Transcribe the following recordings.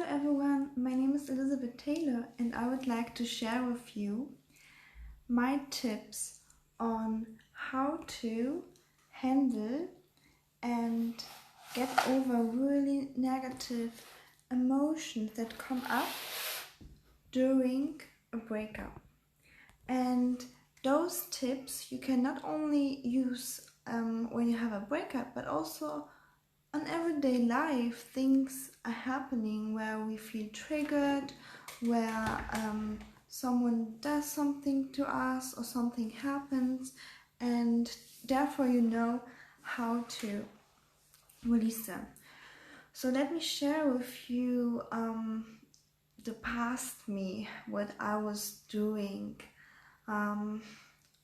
Hello everyone, my name is Elizabeth Taylor and I would like to share with you my tips on how to handle and get over really negative emotions that come up during a breakup. And those tips you can not only use when you have a breakup, but also on everyday life. Things are happening where we feel triggered, where someone does something to us or something happens, and therefore you know how to release them. So let me share with you the past me, what I was doing in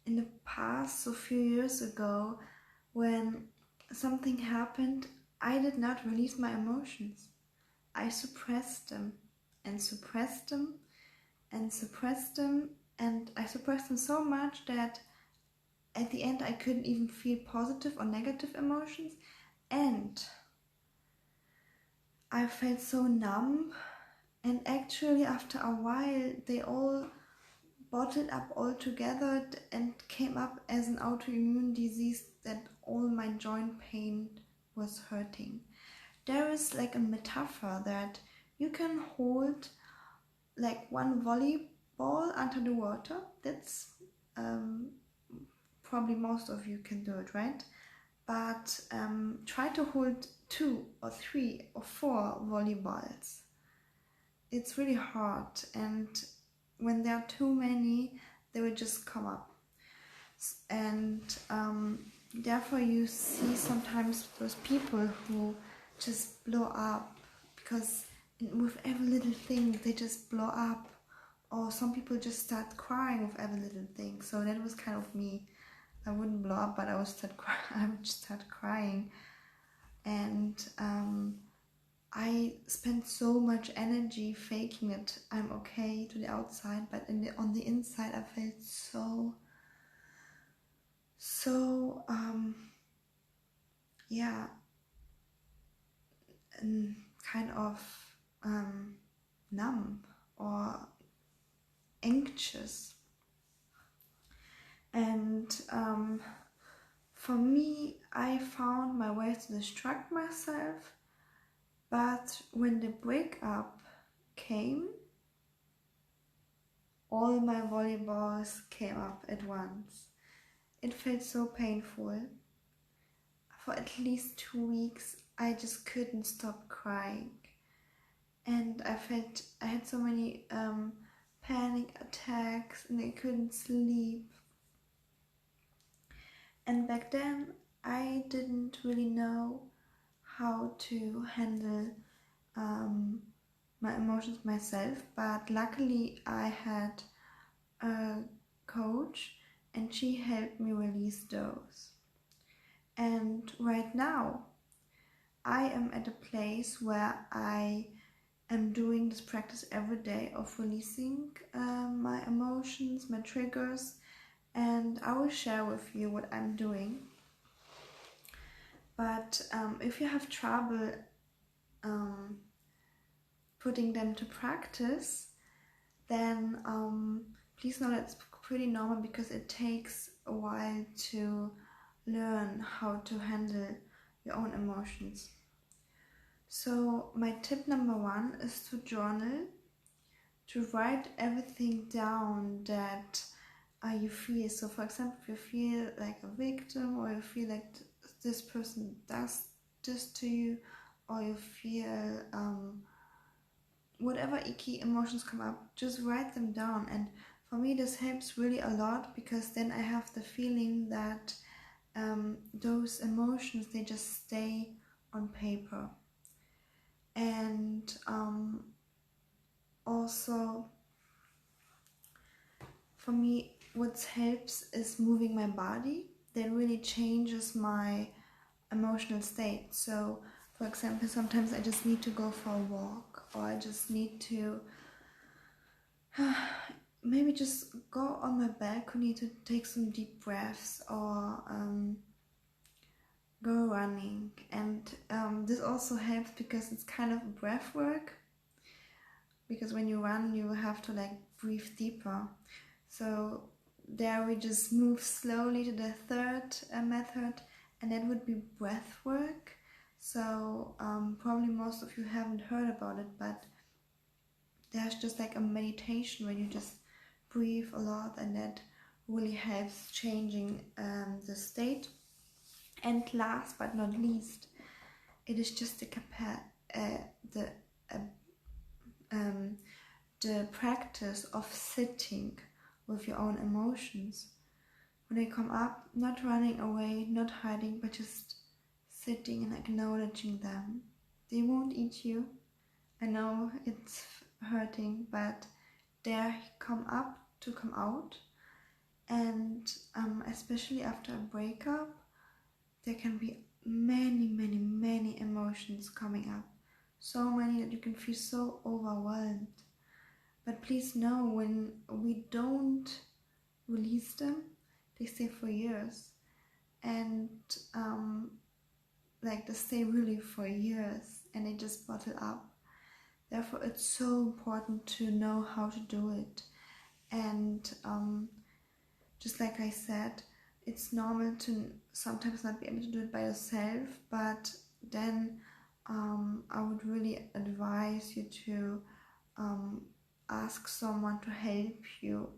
the past. So a few years ago, when something happened, I did not release my emotions. I suppressed them and suppressed them and suppressed them, and I suppressed them so much that at the end I couldn't even feel positive or negative emotions, and I felt so numb. And actually after a while they all bottled up all together and came up as an autoimmune disease that all my joint pain was hurting. There is like a metaphor that you can hold like one volleyball under the water. That's probably most of you can do it, right? But try to hold 2 or 3 or 4 volleyballs. It's really hard, and when there are too many, they will just come up. And therefore you see sometimes those people who just blow up because with every little thing they just blow up, or some people just start crying with every little thing. So that was kind of me. I wouldn't blow up, but I would just start crying. And I spent so much energy faking it I'm okay to the outside, but on the inside I felt so yeah, kind of numb or anxious. And for me, I found my way to distract myself, but when the breakup came, all my volleyballs came up at once. It felt so painful. For at least 2 weeks, I just couldn't stop crying. And I had so many panic attacks and I couldn't sleep. And back then, I didn't really know how to handle my emotions myself, but luckily I had a coach and she helped me release those. And right now I am at a place where I am doing this practice every day of releasing my emotions, my triggers, and I will share with you what I'm doing. But if you have trouble putting them to practice, then please know that's pretty normal, because it takes a while to learn how to handle your own emotions. So my tip number 1 is to journal, to write everything down that you feel. So for example, if you feel like a victim, or you feel like this person does this to you, or you feel whatever icky emotions come up, just write them down. And for me this helps really a lot, because then I have the feeling that those emotions, they just stay on paper. And also for me what helps is moving my body. That really changes my emotional state. So for example, sometimes I just need to go for a walk, or I just need to maybe just go on my balcony to take some deep breaths, or go running. And this also helps because it's kind of breath work. because when you run you have to like breathe deeper. So there we just move slowly to the third method, and that would be breath work. So probably most of you haven't heard about it, but there's just like a meditation where you just breathe a lot, and that really helps changing the state. And last but not least, it is just the practice of sitting with your own emotions. When they come up, not running away, not hiding, but just sitting and acknowledging them. They won't eat you. I know it's hurting, but they come up to come out. And especially after a breakup, there can be many emotions coming up. So many that you can feel so overwhelmed. But please know, when we don't release them, they stay for years. And like they stay really for years, and they just bottle up. Therefore, it's so important to know how to do it. And just like I said, it's normal to sometimes not be able to do it by yourself, but then I would really advise you to ask someone to help you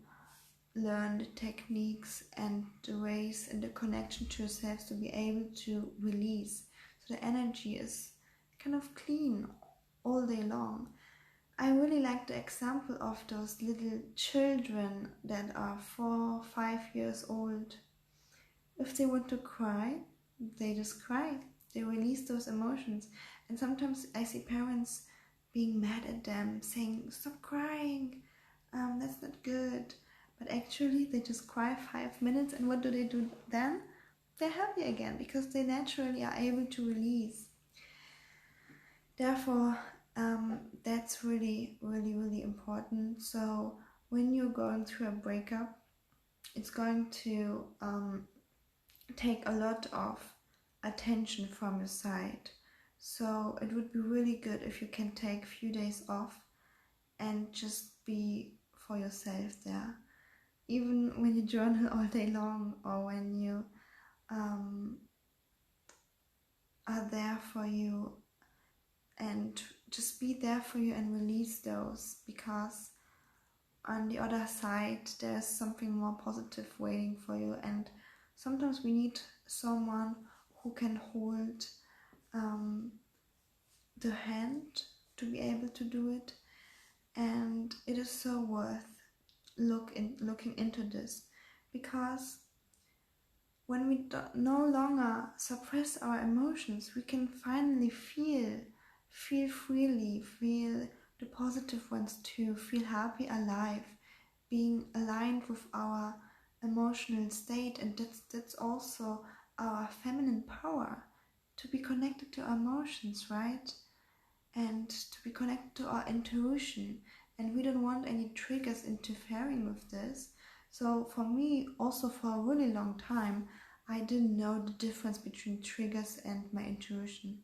learn the techniques and the ways and the connection to yourself to be able to release, so the energy is kind of clean all day long. I really like the example of those little children that are 4, 5 years old. If they want to cry, they just cry. They release those emotions. And sometimes I see parents being mad at them, saying, stop crying, that's not good. But actually they just cry 5 minutes, and what do they do then? They're happy again, because they naturally are able to release. Therefore, that's really important. So when you're going through a breakup, it's going to take a lot of attention from your side. So it would be really good if you can take a few days off and just be for yourself there. Even when you journal all day long, or when you are there for you, and just be there for you and release those, because on the other side there's something more positive waiting for you. And sometimes we need someone who can hold the hand to be able to do it. And it is so worth looking into this, because when we no longer suppress our emotions, we can finally feel freely, feel the positive ones too, feel happy, alive, being aligned with our emotional state. And that's also our feminine power, to be connected to our emotions, right? And to be connected to our intuition. And we don't want any triggers interfering with this. So for me, also for a really long time, I didn't know the difference between triggers and my intuition.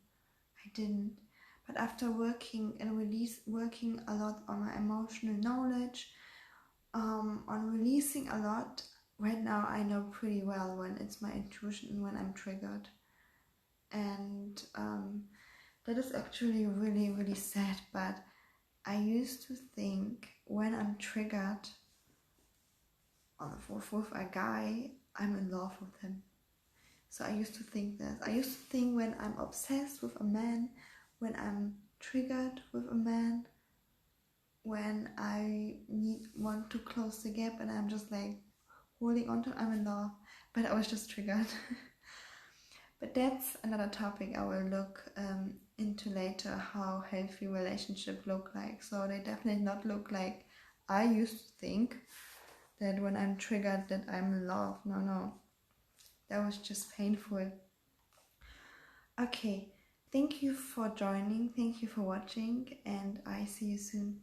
I didn't. But after working a lot on my emotional knowledge, on releasing a lot, right now I know pretty well when it's my intuition and when I'm triggered. And that is actually really sad, but I used to think when I'm triggered with a guy, I'm in love with him. So I used to think this. I used to think when I'm obsessed with a man, when I'm triggered with a man, when I want to close the gap and I'm just like holding on to, I'm in love. But I was just triggered. But that's another topic I will look into later, how healthy relationships look like. So they definitely not look like I used to think, that when I'm triggered that I'm in love. No. That was just painful. Okay, thank you for joining, thank you for watching, and I see you soon.